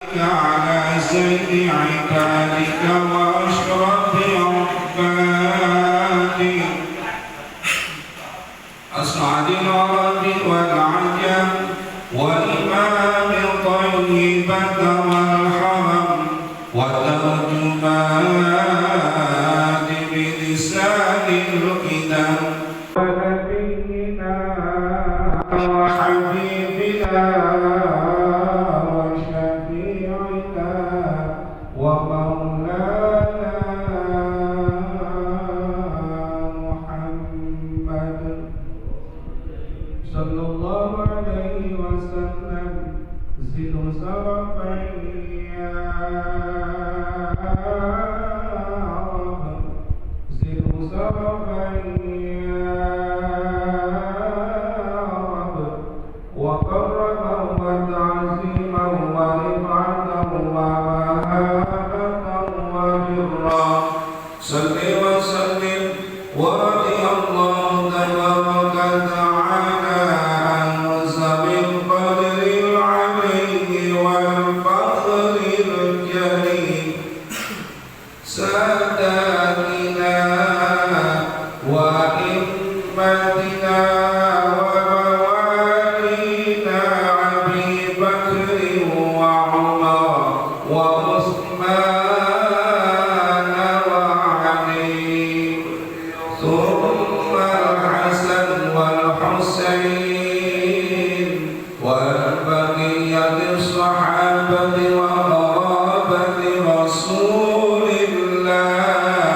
على سيد عبادك وأشرف عبادك أسعد العرب والعجم وإمام طيبة والحرم وترجمان بلسان القدم ونبينا وحبيبنا ومولانا محمد صلى الله عليه وسلم زد شرفا يا رب زد شرفا يا رب وكرما وتعظيما ورفعة صل وسلم ورضي الله تبارك وتعالى عن ذوي القدر العلي والفضل الجليل ساداتنا وإمتنا وموالينا أبي بكر وعمر وعثمان ثم الحسن والحسين والبقية الصحابة وقرابة رسول الله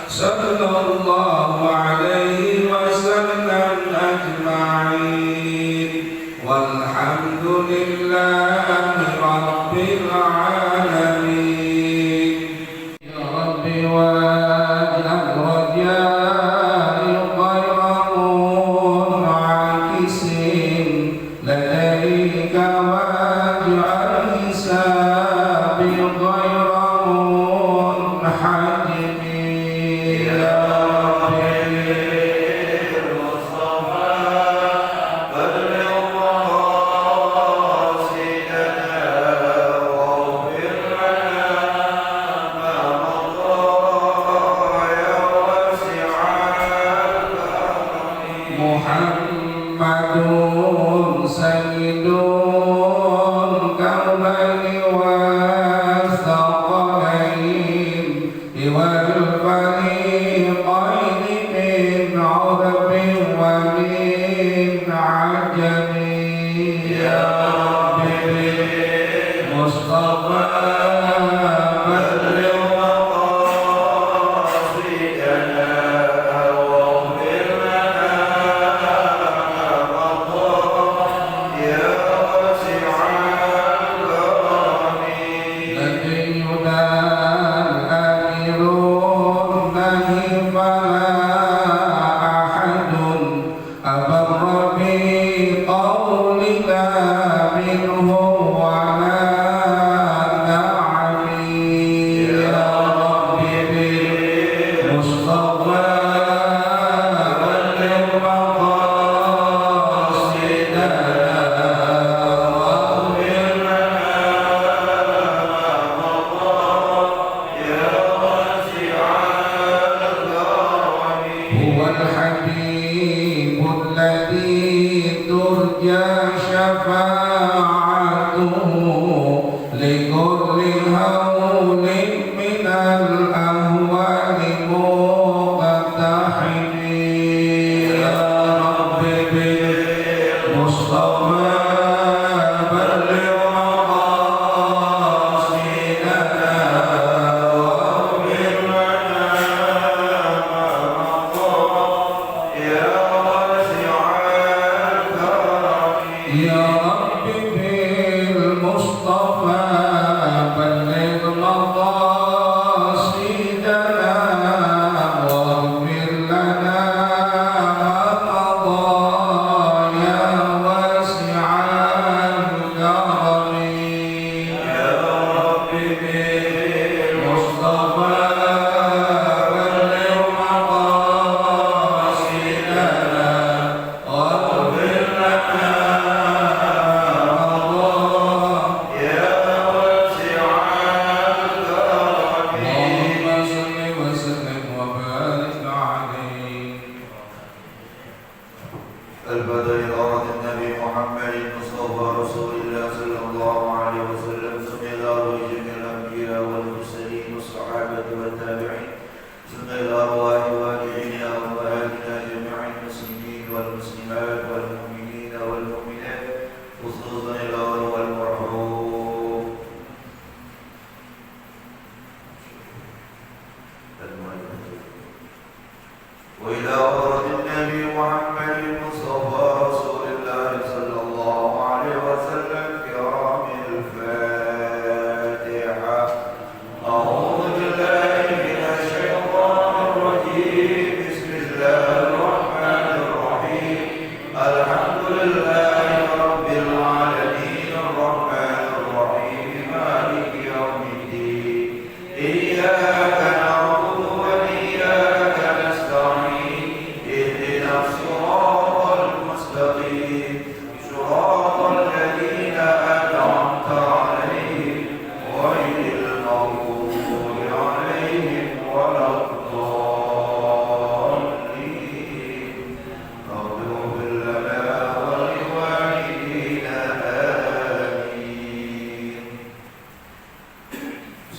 صلى الله عليه وسلم أجمعين والحمد لله رب العالمين يا رب واجعل رجاء لديك واجعل حسابي غير منحجم يا رب المصطفى بلغ مقاصدنا واغفر لنا ما مضى يا واسع الكرم محمد سيد الكونين والثقلين والفريقين من عرب ومن عجم يا رب مصطفى بلغ مقاصدنا واغفر لنا منه ولا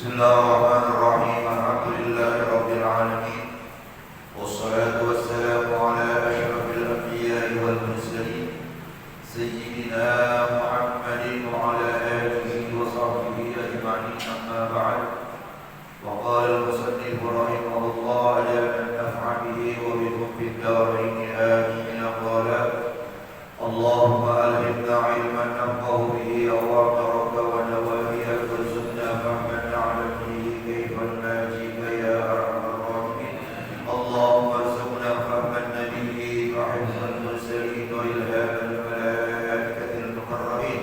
Bismillahirrahmanirrahim. Alhamdulillahirabbil alamin. Wassalatu wassalamu ala asyrafil anbiya'i wal mursalin sayyidina Muhammadin wa ala alihi wa sahbihi ajma'in. Amma ba'd. Wa qala al-musannif rahimahullah ala an naf'a bihi wa bikum fid darain amin. Qala Allahumma alhimna ilman nafqahu bihi wa taraka wa nawahiya warzuqna fahman na'lam bihi kayfa najika ya arhamar rahimin. Allahumma arzuqna fahman nabiyyi wa hifzal mursalin wa ilhamal malaikatil muqarrabin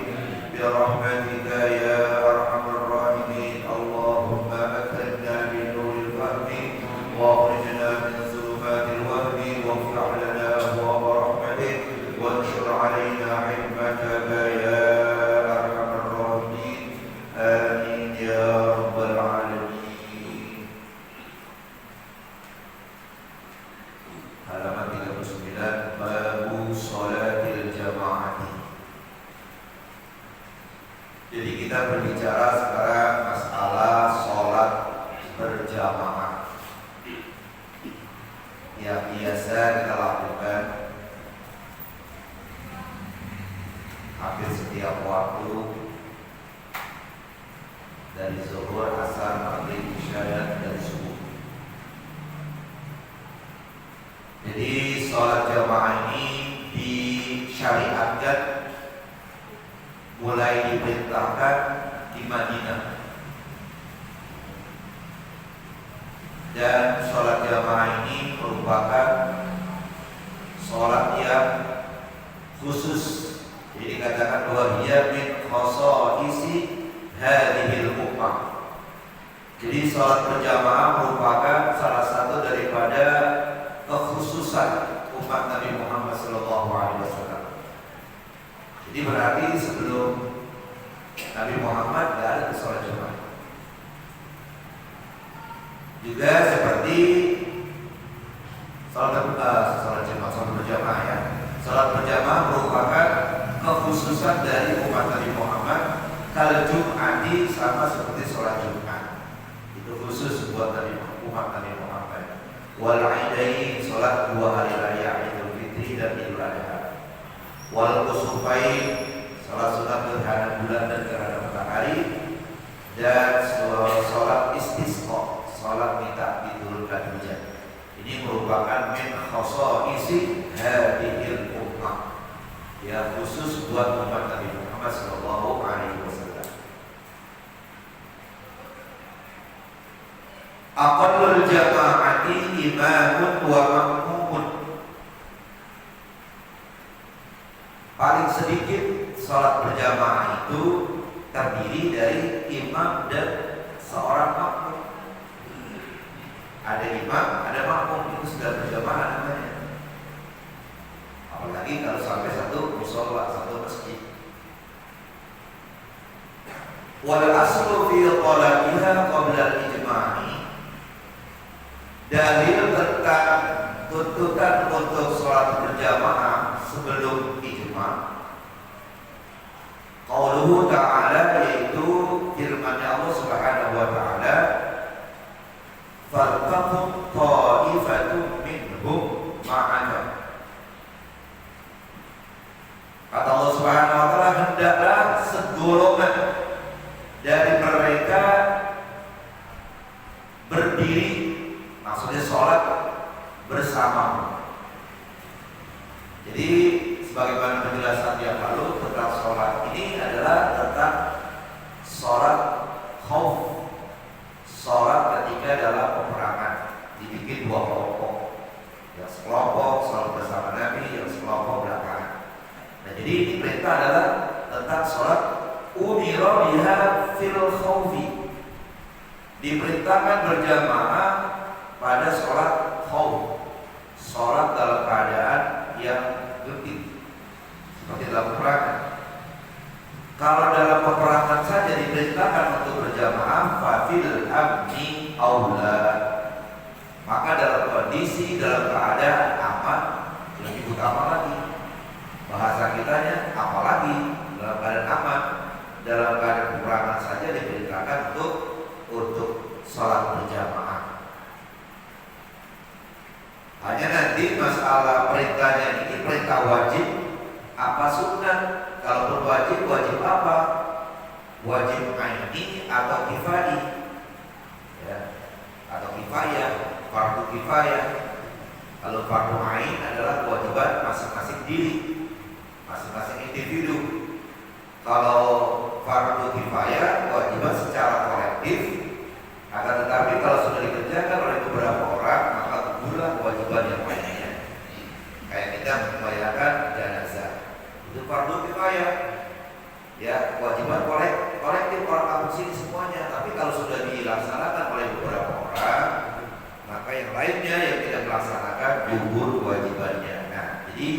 bi rahmatika ya arhamar rahimin. Allahumma akrimna bi nuril fahmi wa akhrijna min zulumatil wahmi waghfir lana abwaaba rahmatik وانشر علينا حكمتك يا أرحم الراحمين آمين يا رب العالمين. Halaman 39, babu sholatil jamaah. Jadi kita berbicara sekarang masalah sholat berjamaah yang biasa kita lakukan hampir setiap waktu dari zuhur, asar, maghrib, isya dan dari subuh. Jadi sholat jamaah ini disyariatkan mulai diperintahkan di Madinah, dan sholat jamaah ini merupakan sholat yang khusus. Jadi dikatakan bahwa dia min khosa'isi hadhil ummah. Jadi salat berjamaah merupakan salah satu daripada kekhususan umat Nabi Muhammad SAW. Jadi berarti sebelum Nabi Muhammad tidak ada salat jamaah. Juga seperti salat berjamaah ya. Salat berjamaah merupakan kekhususan dari umat Nabi Muhammad. Kal Jum'ati sama seperti sholat Jumat, itu khusus buat umat Nabi Muhammad. Wal Aidain, sholat dua hari raya Idul Fitri dan Idul Adha. Wal Kusufain, sholat sunat gerhana bulan dan gerhana matahari. Dan sholat istisqa, sholat minta diturunkan hujan. Ini merupakan min khosa'isi hadhil ummah, ya khusus buat umat Nabi Muhammad SAW. Aqallul jama'ati imamun wa makmumun. Paling sedikit salat berjamaah itu terdiri dari imam dan seorang makmum. Ada imam, ada makmum, itu sudah berjamaah namanya. Apalagi kalau sampai satu musola, satu masjid. Wal aslu fi talabiha qabla al-ijma'i. Dalil tentang tuntutan untuk sholat berjamaah sebelum ijma'. Qauluhu ta'ala, yaitu firman Allah Subhanahu wa ta'ala, "Faltaqum ta'ifatun minhum ma'ana." Kata Allah Subhanahu wa ta'ala, hendaklah segolongan dari mereka berdiri, maksudnya sholat bersama. Jadi sebagaimana penjelasan yang lalu tentang sholat ini adalah tentang sholat khauf, sholat ketika dalam peperangan, dibikin dua kelompok, yang sekelompok sholat bersama Nabi, yang sekelompok belakangan. Nah, jadi ini perintah adalah tentang sholat umira biha fil khawfi, diperintahkan berjamaah pada sholat khawf, sholat dalam keadaan yang genting seperti dalam peperangan. Kalau dalam peperangan saja diperintahkan untuk berjamaah, fafil amni aula, maka dalam kondisi dalam keadaan aman lebih utama lagi. Bahasa kitanya apalagi dalam keadaan aman, dalam keadaan peperangan saja diperintahkan untuk atau kifai, ya, atau kifayah, fardu kifayah. Kalau fardu ain adalah kewajiban masing-masing diri, masing-masing individu. Kalau fardu kifayah kewajiban secara kolektif. Akan tetapi kalau sudah dikerjakan oleh beberapa orang, maka gugurlah kewajiban yang lainnya. Kayak kita membayarkan jenazah, itu fardu kifayah. Ya, kewajiban kolektif orang kampung sini semuanya. Tapi kalau sudah dilaksanakan oleh beberapa orang, maka yang lainnya yang tidak melaksanakan gugur kewajibannya. Nah, jadi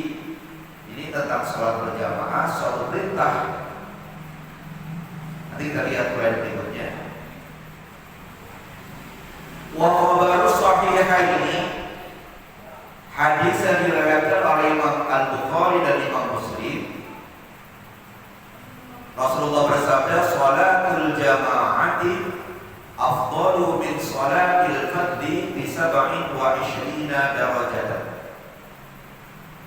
ini tentang sholat berjamaah, suatu perintah. Nanti kita lihat poin berikutnya. Wa khabaru sahihaini, hadis yang diriwayatkan oleh Imam Al-Bukhari dan Imam Muslim. Rasulullah bersabda, "Shalatul jama'ati afdalu min shalatil fardhi bi 27 darajatan."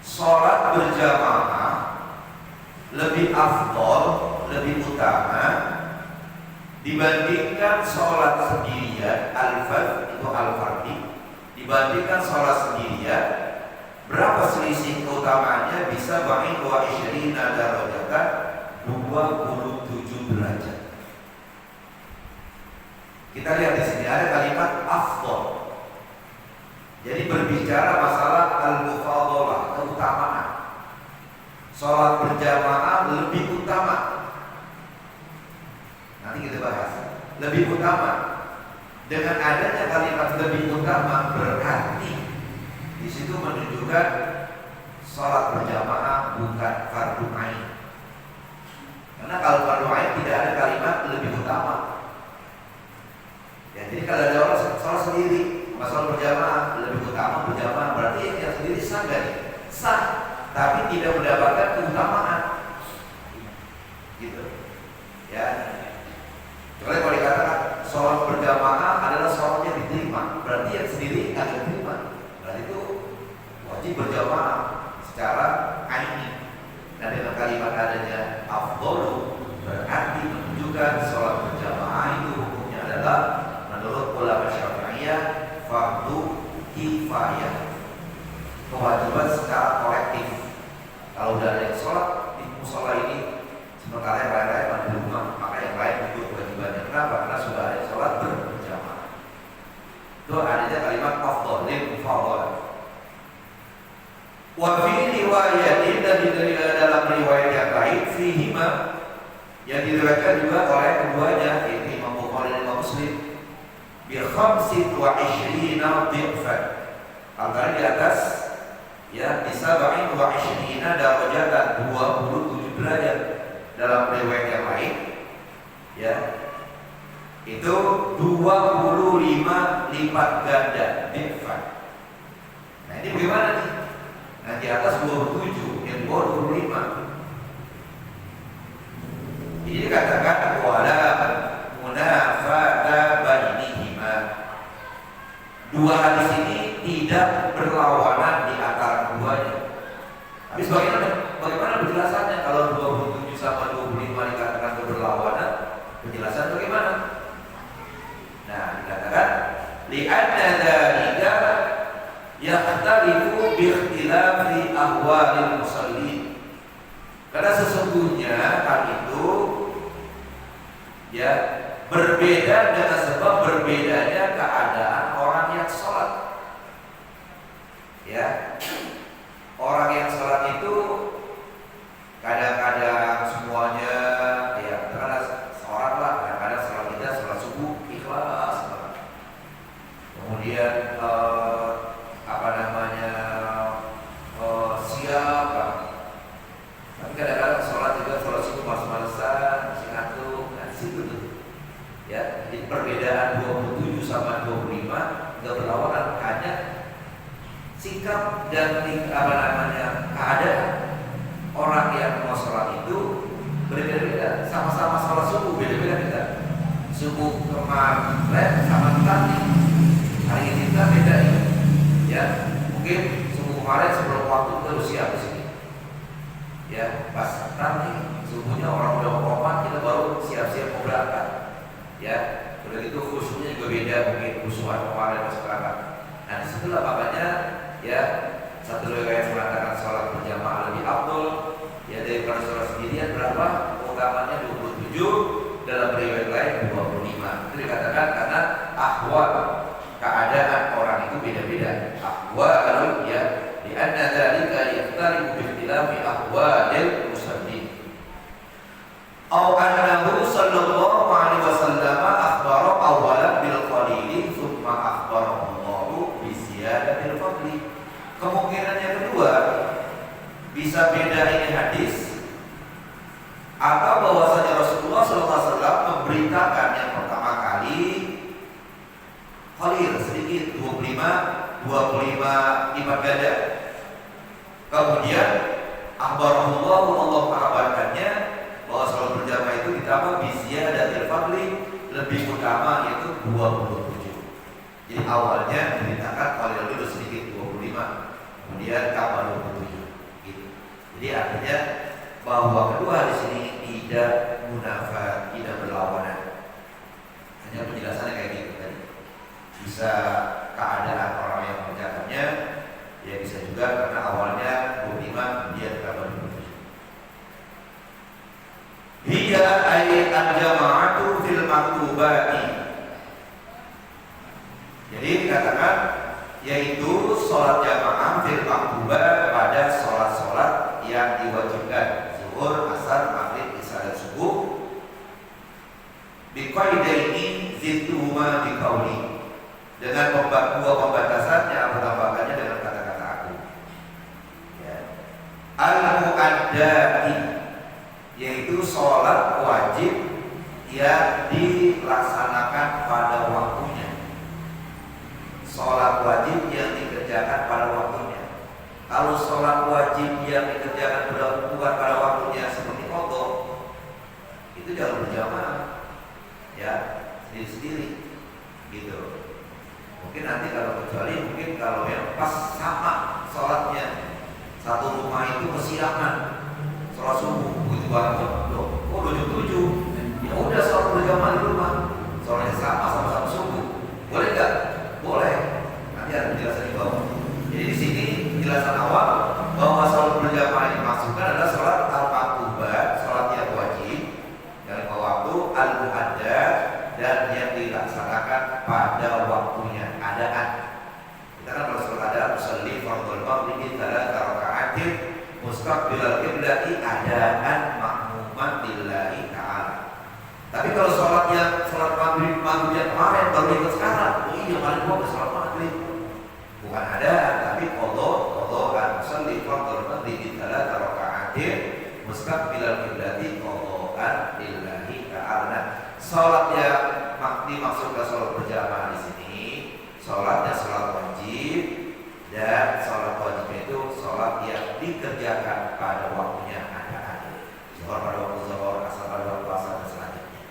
Salat berjamaah lebih afdal, lebih utama dibandingkan sholat sendirian. Al-fard itu al-fardi, dibandingkan sholat sendirian. Berapa selisih keutamaannya? Bisa ba'in wa isyrina darajatan, 27 derajat. Kita lihat di sini ada kalimat afdal. Jadi berbicara masalah al-mufadalah, keutamaan. Sholat berjamaah lebih utama. Nanti kita bahas. Lebih utama. Dengan adanya kalimat lebih utama berarti di situ menunjukkan sholat berjamaah bukan fardu ain. Karena kalau fardu ain tidak ada kalimat lebih utama. Ya, jadi kalau ada orang sholat sendiri, sholat berjamaah lebih utama berjamaah, berarti yang sendiri sah gak? Sah, tapi tidak mendapatkan keutamaan. Gitu. Ya. Kecuali kalau dikatakan sholat berjamaah adalah sholat yang diterima, berarti yang sendiri tidak diterima. Berarti itu wajib berjamaah secara aini. Dan dengan kalimat adanya afdalu berarti menunjukkan sholat berjamaah itu hukumnya adalah menurut ulama Syafi'iyah fardu kifayah, kewajiban secara kolektif. Kalau udah ada yang sholat di musola ini, sementara yang lain-lain ada di rumah, maka yang lain gugur kewajibannya. Kenapa? Karena sudah ada yang sholat berjamaah. Itu adanya kalimat afdal, lil mufadalah. Wa fi riwayatin, dan dalam riwayat yang lain, fihima, yang diriwayatkan juga oleh keduanya, yaitu Imam Bukhari dan Imam Muslim, bi 25 dhifan. Antara di atas, ya, bisa 27 darajatan, 27 derajat. Dalam riwayat yang lain, ya, itu 25 lipat ganda dhifan. Nah, ini bagaimana nih? Nah, di atas 27, yang bawah 25. Jadi dikatakan wala munafata bainihima. Dua hadis ini tidak berlawanan di antara keduanya. Habis bagaimana penjelasannya kalau 27 sama 25 dikatakan berlawanan? Penjelasan bagaimana? Nah, dikatakan li'anna dzalika yakhtalifu bi ikhtilafi ahwalil musallin. Karena sesungguhnya hal itu, ya, berbeda dengan sebab berbedanya keadaan orang yang sholat. Ya, orang yang sholat itu kadang-kadang semuanya, ya, karena seorang lah, kadang-kadang sholat kita sholat subuh ikhlas, kemudian siap, tapi kadang-kadang sholat juga sholat subuh males-malesan, masih ngantuk. Nah, di situ tuh, ya, jadi perbedaan 27 sama 25 nggak berlawanan, hanya sikap dan keadaan orang yang mau sholat itu berbeda-beda. Sama-sama sholat subuh beda-beda kita. Subuh kemarin sama nanti, hari ini kita beda ya. Ya, mungkin subuh kemarin sebelum waktu kita harus siap di sini. Ya, pas nanti subuhnya orang udah komat, kita baru siap-siap mau berangkat. Ya, udah itu khusyuknya juga beda, mungkin khusyukan kemarin masyarakat. Nah disitulah makanya ya satu riwayat mengatakan sholat berjamaah lebih afdol ya daripada sholat sendirian. Berapa? Utamanya 27, dalam riwayat lain 25. Itu dikatakan karena ahwal, keadaan orang itu beda-beda. Ahwalun ya di anna dzalika yahtariqu bi ikhtilafi ahwalil musallin. Aw annahu sallallahu alaihi wasallam akhbara awalan bil qalili thumma akhbara Allahu bi ziyadatil fadli. Kemungkinan yang kedua bisa beda ini hadis atau bahwasanya Rasulullah sallallahu alaihi wasallam memberitakan yang pertama kali qalil sedikit 25 lipat ganda. Kemudian akhbarahullahu, Allah mengabarkannya bahwa sholat berjamaah itu ditambah biziyadatil fadli, lebih utama yaitu 27. Jadi awalnya diberitakan qalil dulu sedikit 25, kemudian tambah 27 gitu. Jadi artinya bahwa kedua di sini tidak munafat, tidak berlawanan. Hanya penjelasannya kayak gitu tadi. Bisa keadaan orang yang mengerjakannya, ya bisa juga karena awalnya 25 kemudian tambah 27. Hiya ayat al-jama'atu fil maktubati. Jadi dikatakan yaitu sholat jamaah fil maktubah pada sholat-sholat yang diwajibkan, zuhur, asar, maghrib, isya dan subuh. Biqaidaini zidtuhuma biqauli, dengan dua pembatasan yang aku tambahkannya dengan kata-kata aku. Ya. Al-mu'addati, yaitu sholat wajib yang dilaksanakan pada waktunya. Sholat wajib yang dikerjakan pada waktunya. Kalau sholat wajib yang dikerjakan bukan pada waktunya seperti qadha, itu jangan berjamaah, ya sendiri-sendiri, gitu. Mungkin nanti kalau kecuali mungkin kalau yang pas sama sholatnya satu rumah itu kesiangan sholat subuh begitu banget, loh, udah jam 7, ya udah sholat berjamaah di rumah, sholatnya sama-sama subuh, boleh nggak? Boleh. Nanti ada penjelasan di bawah. Jadi di sini penjelasan awal bahwa sholat berjamaah yang dimaksudkan adalah sholat al-maktubah, sholat yang wajib yang lima waktu, al-mu'addah, dan yang dilaksanakan pada waktunya, adaan. Kita kan kalau sholat adaan usolli fardhul maghrib 3 raka'atin mustaqbilal qiblati adaan makmuman lillahi ta'ala. Tapi kalau sholat maghrib yang kemarin baru ikut sekarang, oh iya kemarin gua ke sholat maghrib, bukan ada, tapi qadha usolli fardhul maghrib 3 raka'atin mustaqbilal qiblati qadhaan lillahi ta'ala. Sholat yang dimaksudkan sholat berjamaah di sini, sholatnya sholat wajib, dan sholat wajib itu sholat yang dikerjakan pada waktunya ada. Zuhur pada waktu zuhur, asar pada waktu asar, dan selanjutnya.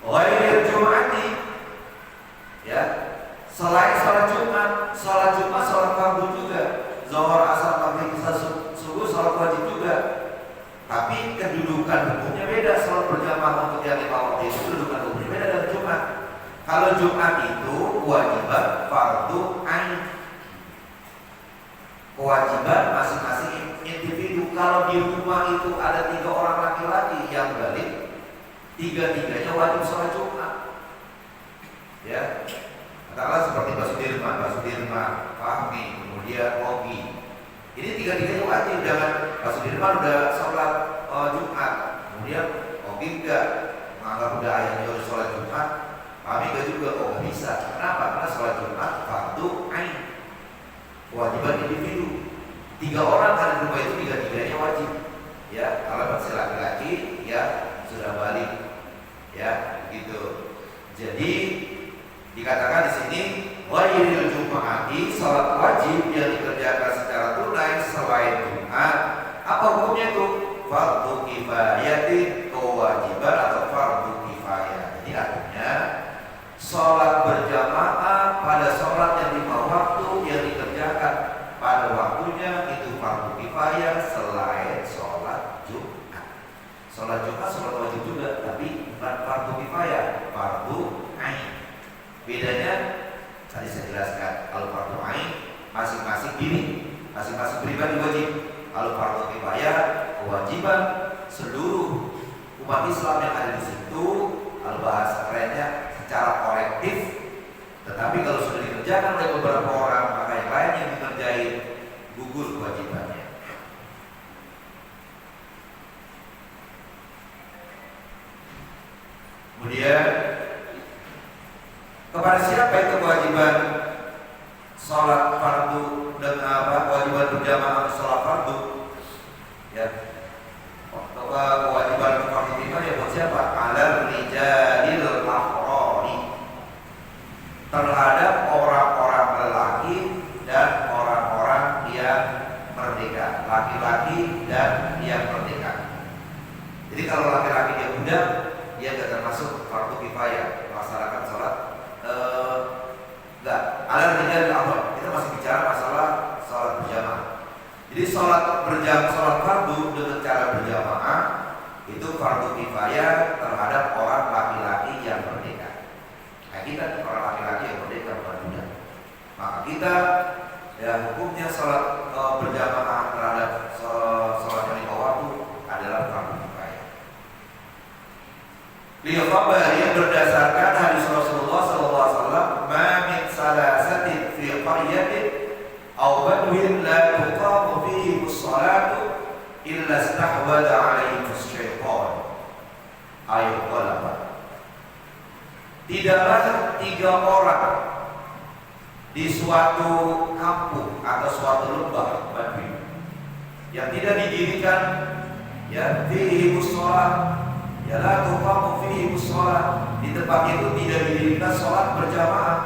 Ghairil Jum'ati, ya, selain sholat Jumat, sholat fardu juga, zuhur, asar, maghrib, isya, subuh, sholat wajib juga. Tapi kedudukan hukumnya beda. Sholat berjamaah untuk yang lima waktu itu kedudukan hukumnya beda dengan Jumat. Kalau Jumat itu kewajiban fardu ain, kewajiban masing-masing individu. Kalau di rumah itu ada 3 orang laki-laki yang balik, 3-3-nya wajib sholat Jumat. Ya, katakanlah seperti Pak Sudirman, Fahmi, kemudian Ogi. Ini 3-3-nya wajib. Jangan Pak Sudirman udah sholat Jumat, kemudian Ogi enggak, menganggap udah ayahnya harus sholat Jumat, Fahmi enggak juga. Oh nggak bisa. Kenapa? Karena sholat Jumat fardu ain, kewajiban individu. 3 orang ada di rumah itu 3-3-nya wajib. Ya, kalau masih laki-laki ya sudah balik. Ya, gitu. Jadi dikatakan di sini ghairil jumu'ati, salat wajib yang dikerjakan secara tunai selain Jumat. Apa hukumnya itu? Fardu kifayatin, kewajiban atau fardu kifayah. Jadi artinya salat berjamaah pada salat yang 5 waktu yang dikerjakan pada waktunya itu fardu kifayah selain salat Jumat. Salat Jumat sholat wajib juga, tapi bukan fardu kifayah, fardu ain. Bedanya tadi saya jelaskan, kalau fardu ain masing-masing diri, masing-masing pribadi wajib. Kalau fardu kifayah kewajiban seluruh umat Islam yang ada di situ, kalau bahasa kerennya secara kolektif. Tetapi kalau sudah dikerjakan oleh beberapa orang, maka yang lain yang dikerjain gugur kewajibannya. Kemudian kepada siapa itu kewajiban sholat fardu dengan kewajiban berjamaah sholat fardu? Ya, kewajiban fardu ya buat siapa? Alal rijalil ahrari, terhadap orang-orang lelaki dan orang-orang yang merdeka, laki-laki dan yang merdeka. Jadi kalau laki-laki dia muda, dia tidak termasuk fardu kifayah melaksanakan sholat. Enggak, alal rijalil ahrari, kita masih bicara masalah sholat berjamaah. Jadi sholat fardu dengan cara berjamaah itu fardu kifayah terhadap orang laki-laki yang merdeka. Nah, kita orang laki-laki yang merdeka bukan budak. Maka kita ya hukumnya sholat berjamaah terhadap sholat yang lima waktu adalah fardu kifayah. Lihat yang berdasarkan hadis Rasulullah SAW, "Ma min salasatin fi qaryatin aw badwin la tuqamu fihi as-salatu illa istahwada 'alaihim asy-syaitan." Ayat 8. Tidaklah 3 orang di suatu kampung atau suatu lembah badui yang tidak didirikan ya fihi as-salat, ya la tuqamu fihi as-salat, di tempat itu tidak didirikan sholat berjamaah.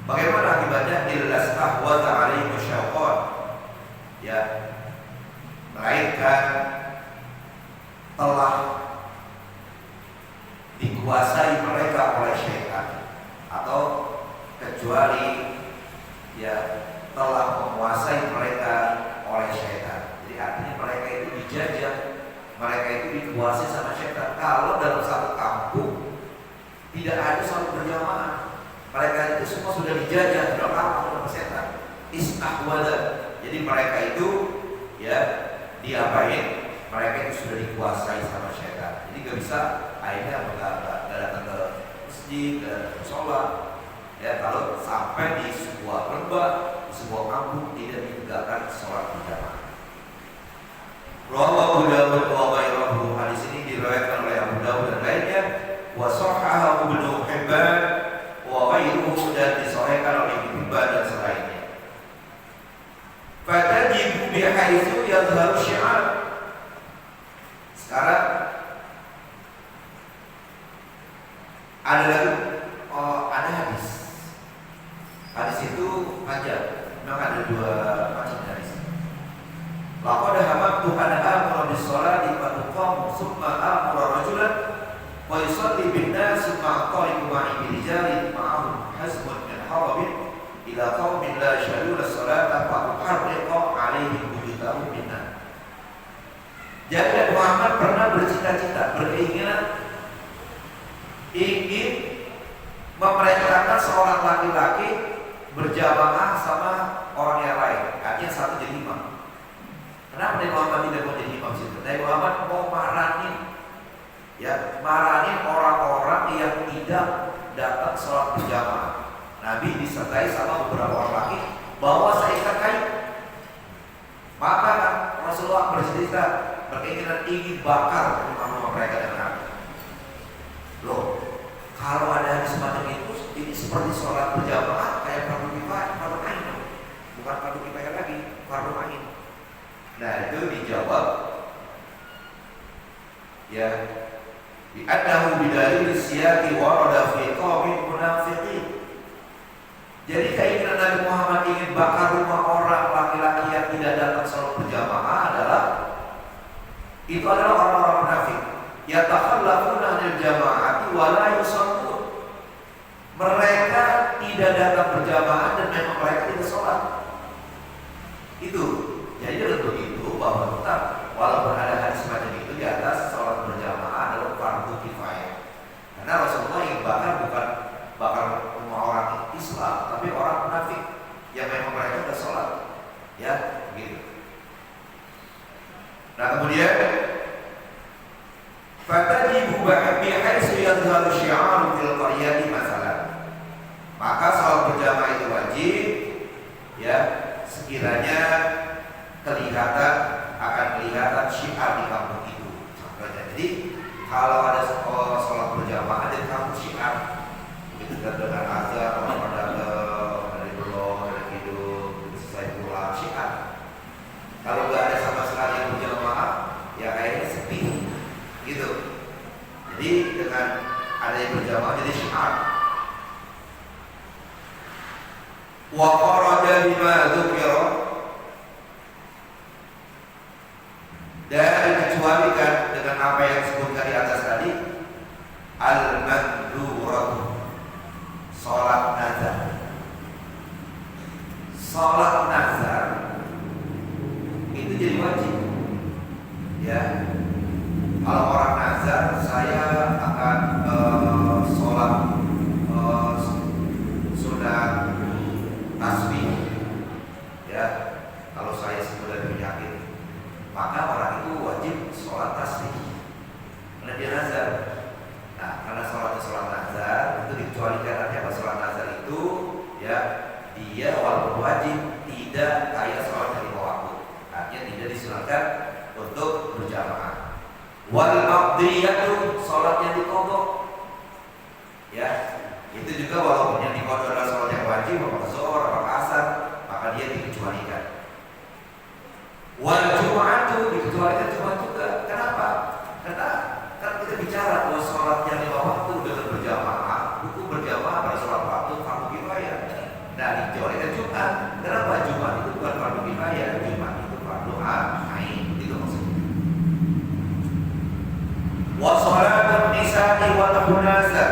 Bagaimana akibatnya? Illa istahwada 'alaihim asy-syaitan, ya melainkan telah dikuasai mereka oleh syaitan, atau kecuali ya telah menguasai mereka oleh syaitan. Jadi artinya mereka itu dijajah, mereka itu dikuasai sama syaitan. Kalau dalam satu kampung tidak ada sholat berjamaah, mereka itu semua sudah dijajah, sudah kampung oleh syaitan. Istahwada. Jadi mereka itu ya diapain? Mereka itu sudah dikuasai sama syaitan. Jadi gak bisa akhirnya gak datang ke masjid, gak datang ke sholat. Ya kalau sampai di sebuah lembah, di sebuah kampung tidak ditegakkan sholat berjamaah. Rawahu Abu Dawud wa ghairuhu. Hadis ini diriwayatkan oleh Abu Dawud dan lainnya. Wa sahhahu Ibnu Hibban wa ghairuhu, dan disahihkan oleh Ibnu Hibban dan selainnya. Fatajibu bihaitsu yadhharu syi'ar. Sekarang ada lagi ada hadis. Hadis itu panjang. Memang ada 2 macam hadis. Laqad hamadtu an amara bis sholati fa tuqam summa amara rajulan wa yusalli bin nas summa qaribu ma'i rijalin ma'ahum hazmun min harabin ila qaumin la yashhaduna as-salata fa uharriqa 'alaihim buyutahum binnar. Jadi Muhammad pernah bercita-cita, berkeinginan ingin memerintahkan seorang laki-laki berjamaah sama orang yang lain, artinya satu jadi imam. Kenapa Nabi Muhammad tidak mau jadi imam situ? Nabi Muhammad mau marahin orang-orang yang tidak datang sholat berjamaah. Nabi disertai sama beberapa orang laki bawa seikat kayu. Maka Rasulullah bercerita berkeinginan ingin bakar rumah-rumah mereka dengan api. Loh, kalau ada hadis semacam itu, ini seperti sholat berjamaah kayak fardu kifayah, fardu ain, bukan fardu kifayah lagi, fardu ain. Nah itu dijawab ya bi'annahu bidalil siyaqi warada fi qaumin munafiqin. Jadi keinginan Nabi Muhammad ingin bakar rumah orang laki-laki yang tidak datang sholat berjamaah adalah orang-orang munafik. Yatakhallafuna 'anil jama'ati wa la yusallun. Mereka tidak datang berjamaah dan memang mereka tidak sholat. Itu. Jadi dengan begitu bahwa tetap walaupun ada hadis semacam itu di atas sholat berjamaah Bihaisu yadhharu syi'aru fil qaryati masalah. Maka salat berjamaah itu wajib ya sekiranya akan kelihatan syiar di kampung itu. Contohnya, jadi kalau ada salat berjamaah di kampung syiar, begitu dengan azan orang pada dari belok dari hidup selesai pulang syiar. Kalau nggak ada sama sekali yang berjamaah, ya kayaknya sepi gitu. Jadi dengan adanya berjamaah jadi syiar. Wa qarada bima dzukira, dan dikecualikan dengan apa yang disebutkan di atas tadi, al-mandurah, salat nazar. Salat nazar itu jadi wajib. Ya. Kalau orang nazar, saya akan sholat sunat tasbih, ya. Kalau saya sembuh dari penyakit, maka orang itu wajib sholat tasbih karena dia nazar. Nah, karena sholatnya sholat nazar itu dikecualikan. Artinya apa? Sholat nazar itu, ya, dia walaupun wajib tidak kayak sholat dari waktu. Artinya tidak disunahkan untuk berjamaah. Wal maqdiyatu, sholat yang diqadha, ya, itu juga walaupun yang diqadha adalah sholat yang wajib, apakah zuhur, apakah asar, maka dia dikecualikan. Wal jumu'atu, dikecualikan Jumat juga. Kenapa? Karena kan kita bicara bahwa sholat yang lima waktu dengan berjamaah, hukum berjamaah pada sholat waktu fardu kifayah. Nah, dikecualikan Jumat. Kenapa? Jumat itu bukan fardu kifayah, Jumat itu fardu ain. Itu maksudnya. Wa sholatun nisa'i wal khunasa,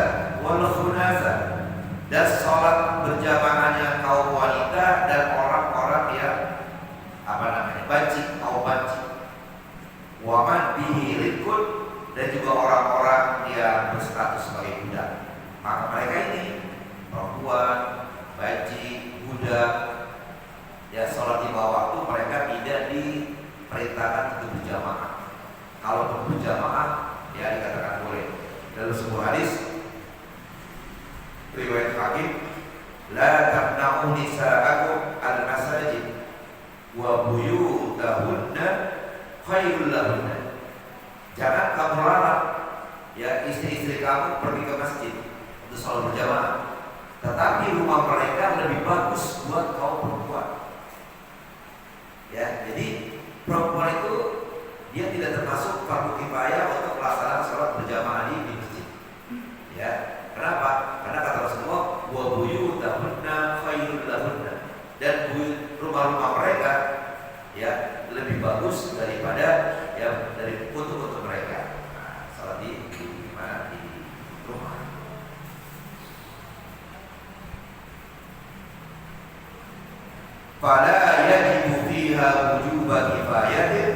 dan sholat berjamaahnya kaum wanita dan orang-orang yang banci, kaum banci. Wa man bihi rikun, dan juga orang-orang yang berstatus sebagai budak. Maka mereka ini perempuan, banci, budak, ya, sholat lima waktu mereka tidak diperintahkan untuk berjamaah. Kalau berjamaah, ya, dikatakan boleh. Dalam sebuah hadis riwayat Hakim, la tamna'u nisa'akum al-masajid wa buyutahunna khairul lahunna. Jangan kamu larang, ya, istri-istri kamu pergi ke masjid untuk sholat berjamaah, tetapi rumah mereka lebih bagus buat kaum perempuan. Ya, jadi perempuan itu dia tidak termasuk fardu kifayah untuk pelaksanaan sholat berjamaah di masjid. Ya, kenapa? Karena kata Rasulullah, wa buyutahunna khairul lahunna, dan rumah-rumah mereka, ya, lebih bagus daripada, ya, dari untuk mereka. Nah, sholat di mana? Di rumah. Fala yajibu fiha wujuba kifayatin,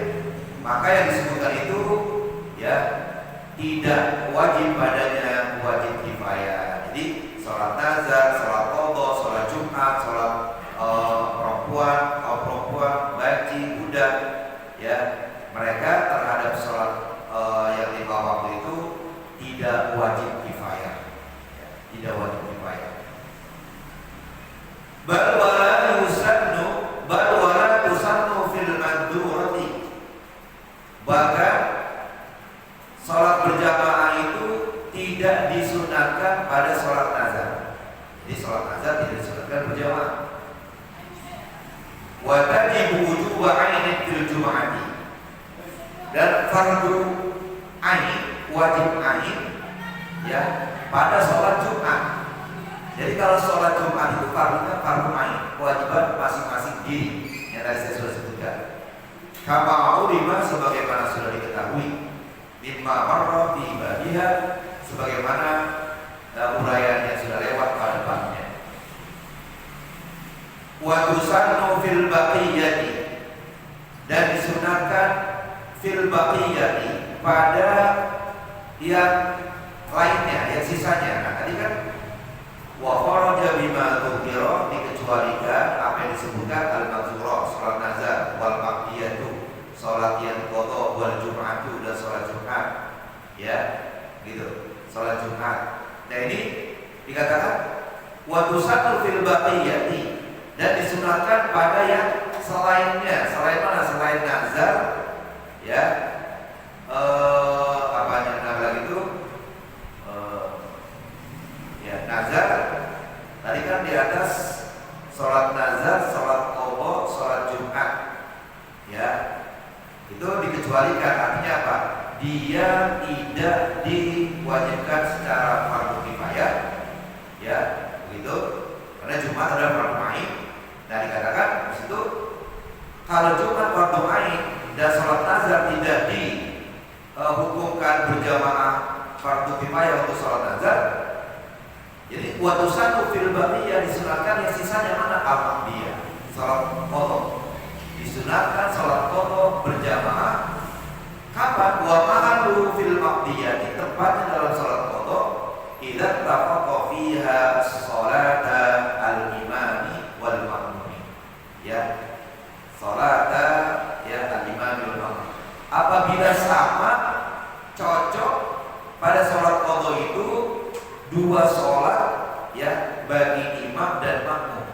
maka yang disebutkan itu, ya, tidak wajib padanya wajib kifayah. Jadi sholat nazar, sholat qadha, sholat Jumat, sholat perempuan, kaum perempuan, banci, budak, ya, mereka terhadap sholat yang lima waktu itu tidak wajib kifayah, ya, tidak wajib kifayah. Bal wala tusannu fil mandurati, bahkan sholat berjamaah itu tidak disunatkan pada sholat nazar. Jadi sholat nazar tidak disunatkan berjamaah. Wa tajibu wujuba ainin fil jum'ati, dan fardu ain, wajib ain, ya, pada sholat Jumat. Jadi kalau sholat Jumat itu fardunya fardu ain, kewajiban masing-masing diri yang tadi saya sudah sebutkan. Kama ulima, sebagaimana sudah diketahui, mimma marra fi babiha, sebagaimana uraian yang sudah lewat pada babnya. Wa tusannu fil baqiyati, dan disunahkan fil baqiyati, pada yang lainnya, yang sisanya. Nah, tadi kan wa kharaja bima dzukira, dikecualikan apa yang disebutkan al-mazura, salat nazar, wal maqdiyatu, salat yang qadha, wal jum'atu, dan salat Jumat, ya. gitu. Sholat Jumat. Nah ini dikatakan wa tusannu fil baqiyati, dan disunahkan pada yang selainnya. Selain mana? Selain nazar, ya. Apa yang nazar itu? Ya nazar. Tadi kan di atas sholat nazar, sholat qadha, sholat Jumat, ya. Itu dikecualikan, artinya apa? Dia tidak diwajibkan secara fardu kifayah, ya, begitu. Karena Jumat adalah fardu ain. Nah dikatakan di situ kalau Jumat fardu ain dan sholat nazar tidak dihukumkan berjamaah fardu kifayah untuk sholat nazar, jadi wa tusannu fil baqiyah, disunatkan yang sisanya mana? Al-maqdiyah, sholat qadha. Disunatkan sholat qadha berjamaah. Kapan? Wa mahallu fil maqdiyah, di tempatnya dalam sholat qadha idza tafaqa fiha sholata al-imami wal ma'mumi, ya, sholata ya al-imami wal ma'mum. Apabila sama cocok pada sholat qadha itu dua sholat, ya, bagi imam dan makmum.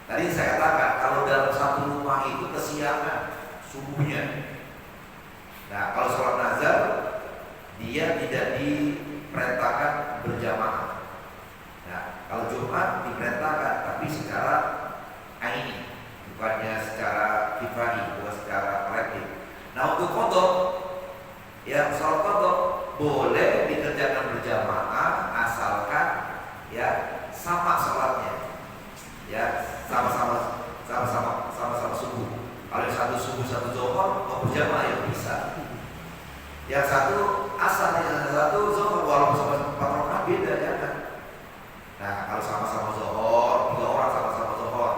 Tadi saya katakan kalau dalam satu rumah itu kesiangan subuhnya. Nah, kalau sholat nazar dia tidak diperintahkan berjamaah. Nah, kalau Jumat diperintahkan, tapi secara aini, bukannya secara kifai, bukan secara kolektif. Nah, untuk qadha, ya, sholat qadha boleh dikerjakan berjamaah asalkan, ya, sama sholatnya, ya, sama-sama subuh. Kalau yang satu subuh satu zuhur mau berjamaah ya bisa. Yang satu asal, yang satu zuhur, walaupun sama-sama 4 rakaat beda, jangan. Nah, kalau sama-sama zuhur, 3 orang sama-sama zuhur,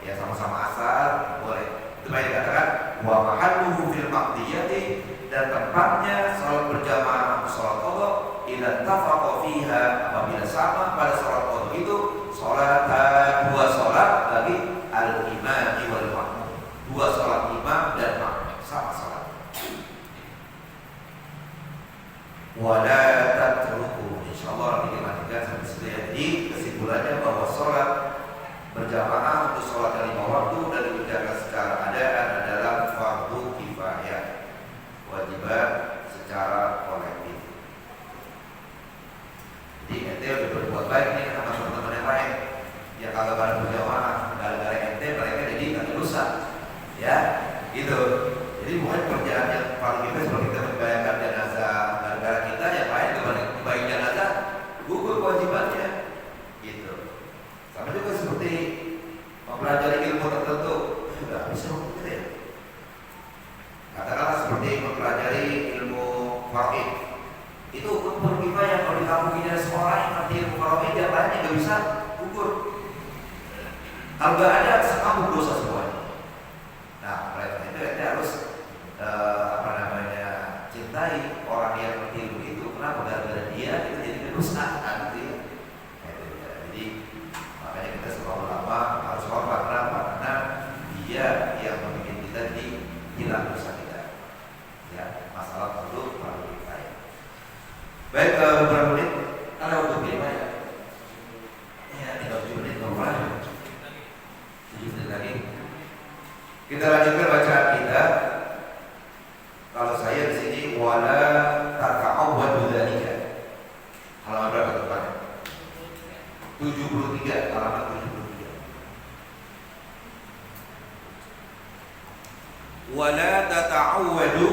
ya sama-sama asar boleh. Itu baik dikatakan wa mahalluhu fil maqdiyati, dan tempatnya sholat berjamaah sholat qadha idza tafaqa fiha, apabila sama pada sholat qadha itu sholat dua sholat bagi al-imam wal ma'mum, dua sholat imam dan makmum sama sholat. Wala tatruku, insyaallah nanti kita lanjutkan sampai situ ya. Jadi kesimpulannya bahwa sholat berjamaah untuk sholat yang 5 waktu dan dikerjakan secara adaan adalah fardu kifayah, wajiban secara kolektif. Jadi ente udah berbuat baik nih sama teman-teman yang lain. Ya kalau pada berjamaah gara-gara ente mereka jadi nggak rusak, ya, gitu. Jadi bukan pekerjaan yang paling kita seperti kita membayangkan jenazah, gara-gara kita yang lain kebaik jenazah gugur kewajibannya, gitu. Sama juga seperti mempelajari ilmu tertentu, nggak bisa gitu ya. Katakanlah seperti mempelajari ilmu fikih, itu hukum kifayah. Kalau di kampung ini ada sekolah yang ngerti ilmu fikih, yang lainnya nggak bisa gugur. Kalau nggak ada, sekampung dosa semuanya. Nah, oleh karena itu kita harus cintai orang yang ngerti ilmu itu. Kenapa? Gara-gara dia kita jadi kedusta, gitu ya. Jadi makanya kita sekolah ulama harus hormat. Kenapa? Karena dia yang membuat kita jadi hilang dosa kita. Ya, masalah perlu kifayah. Baik, beberapa menit ada untuk kifayah. Ya, tinggal 7 menit ngomong. 7 menit lagi. Kita lanjutkan bacaan kita. Kalau saya di sini wala taka'awwadu dzalika. Halaman berapa teman? 73, halaman 73. Wala tata'awwadu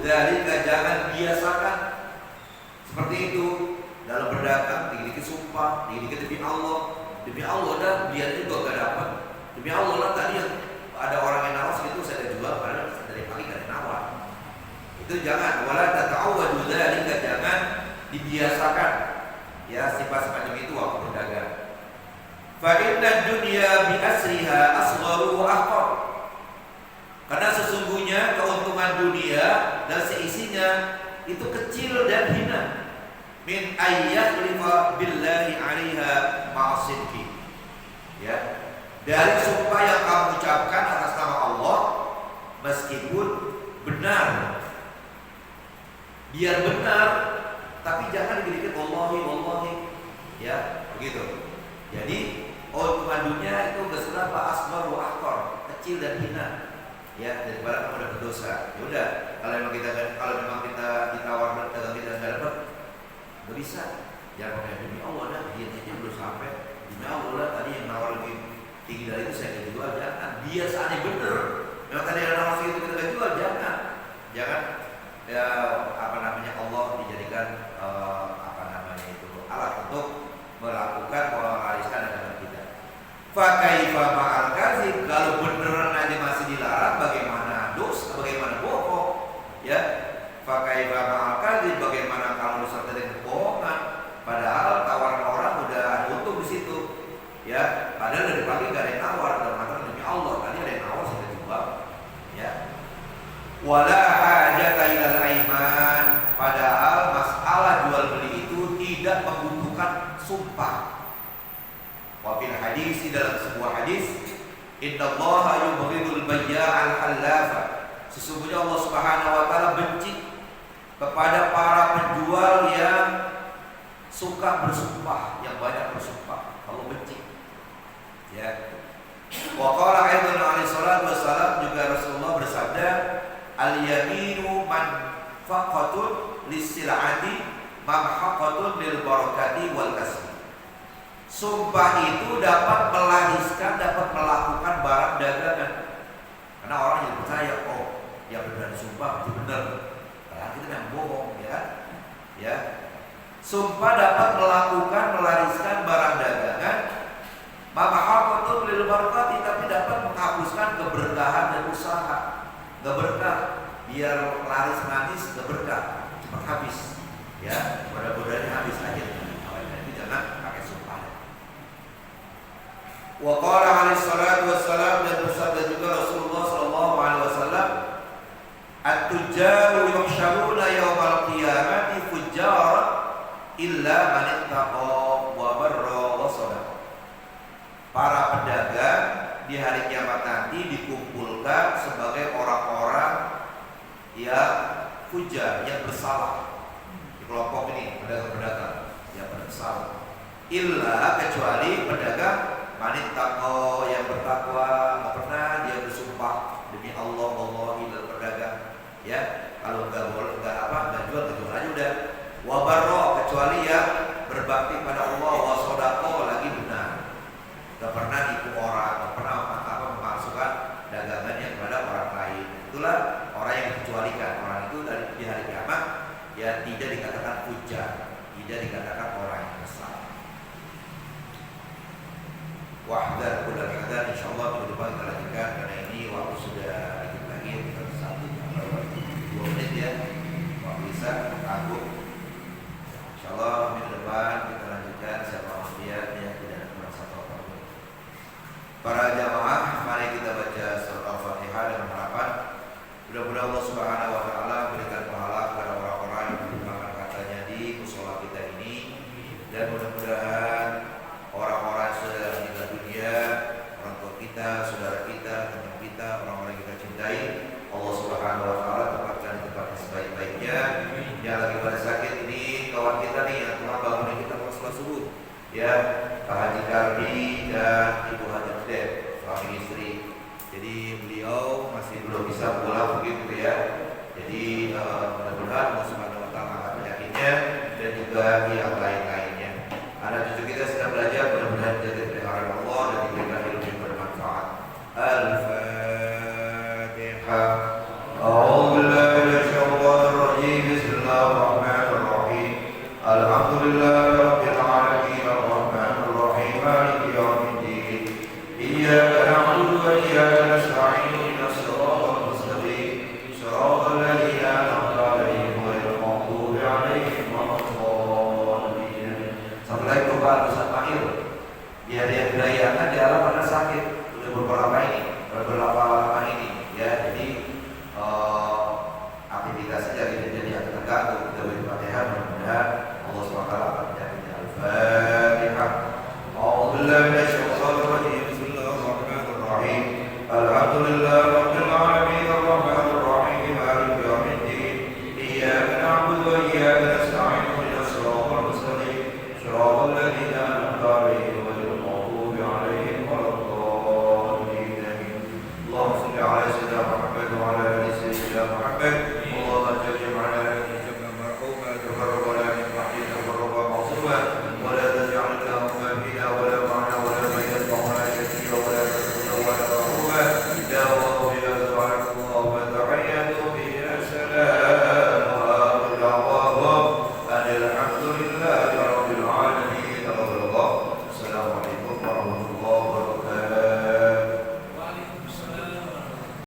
dzalika, jangan biasakan seperti itu dalam berdagang. Dikit-dikit sumpah, dikit-dikit demi Allah dah, biar juga gak dapat. Demi Allah lah, tadi ada orang yang nawas itu saya jual, padahal dari pagi gak ada nawar. Itu jangan, wala tata'awwadu dzalika, jangan dibiasakan ya sifat semacam itu waktu berdagang. Fa inna dunya bi asriha asgharu wa ahqar. Karena sesungguhnya keuntungan dunia dan seisinya itu kecil dan hina. Min ayyahlifa billahi 'alaiha ma'asidqi. Ya. Dari sumpah yang kamu ucapkan atas nama Allah meskipun benar. Biar benar, tapi Jadi keuntungan dunia itu berserah Pak Asmar wa aktor, kecil dan hina. Ya, daripada kamu udah berdosa. Ya udah, kalau memang kita ditawar dagang kita nggak dapat, nggak bisa. Jangan pakai demi Allah dah, dia aja belum sampai. Demi Allah lah, tadi yang nawar lebih tinggi dari itu saya jual, jangan. Dia seandainya bener, memang tadi ada nawar segitu kita jual, jangan. Ya Allah dijadikan alat untuk melakukan mewariskan agama kita. Fakaifa ma'al kadzib, kalau beneran aja masih dilarang, bagaimana dosa, bagaimana bohong? Ya, fakaifa ma'al kadzib, bagaimana kalau disertai dengan kebohongan? Padahal tawaran orang udah ada untung di situ. Ya, padahal dari pagi gak ada yang nawar, dalam mata demi Allah tadi ada yang nawar saya jual. Ya. Wala hajata ilal aiman, padahal masalah jual beli itu tidak membutuhkan sumpah. Wa fil hadis, dalam sebuah hadis, innallaha yubghidul bayya'al halafa, sesungguhnya Allah Subhanahu wa taala benci kepada para penjual yang suka bersumpah, yang banyak bersumpah. Allah benci. Ya. Wa qala aidan alaihi salatu wassalam, juga Rasulullah bersabda, al-yaminu manfaqatun lis-sil'ati mamhaqatun lil barakati wal kasbi. Sumpah itu dapat melariskan, dapat melakukan barang dagangan. Karena orang yang percaya, oh, yang berani sumpah itu benar. Padahal kita yang bohong, ya kan? Ya. Sumpah dapat melakukan, melariskan barang dagangan. Mamhaqatun lil barakati, tapi dapat menghapuskan keberkahan dan usaha. Gak berkah, biar laris manis, gak berkah, cepat habis. Ya, mudah-mudahan habis aja. Jadi jangan pakai sumpah. Wa qala alaihi salatu wassalam, dan bersabda juga Rasulullah sallallahu alaihi wasallam, at-tujjaru yuhsyaruna yaumal qiyamati fujjar illa man ittaqa wa barra wa shadaqa. Para pedagang di hari kiamat nanti dikumpulkan sebagai orang-orang yang fujar, yang bersalah. Di kelompok ini pedagang-pedagang yang bersalah. Illa, kecuali pedagang manittaqo, yang bertakwa, nggak pernah dia bersumpah demi Allah, wallahi, dalam pedagang. Ya, kalau nggak boleh, nggak jual aja udah. Wa barra, kecuali yang berbakti pada Allah, wa shadaqa, lagi benar. Gak pernah nipu orang, gak pernah memasukkan dagangannya kepada orang lain. Itulah orang yang dikecualikan. Orang itu di hari kiamat ya tidak dikatakan fujar, tidak dikatakan orang yang bersalah. Wahdar kuda hadar, insyaallah minggu depan kita lanjutkan, karena ini waktu sudah dikit lagi, kita satu jam 2 menit ya, waktu bisa aku. Insyaallah minggu depan kita lanjutkan siapa manusia yang tidak ada kurang satu apapun. Para jamaah, mari kita baca surah Al-Fatihah dengan harapan mudah-mudahan Allah Subhanahu wa taala berikan pahala kepada orang-orang yang menggunakan katanya di mushola kita ini, dan mudah-mudahan orang-orang yang sudah meninggal dunia, orang tua kita, saudara kita, teman kita, orang-orang yang kita cintai, Allah Subhanahu wa taala tempatkan di tempat yang sebaik-baiknya. Yang lagi pada sakit ini kawan kita nih yang telah bangunin kita pas sholat subuh, ya, Pak Haji Kardi dan Ibu Haji Dep, suami istri. Jadi beliau masih belum bisa pulang begitu ya. Jadi mudah-mudahan Allah Subhanahu wa taala angkat penyakitnya dan juga yang lain.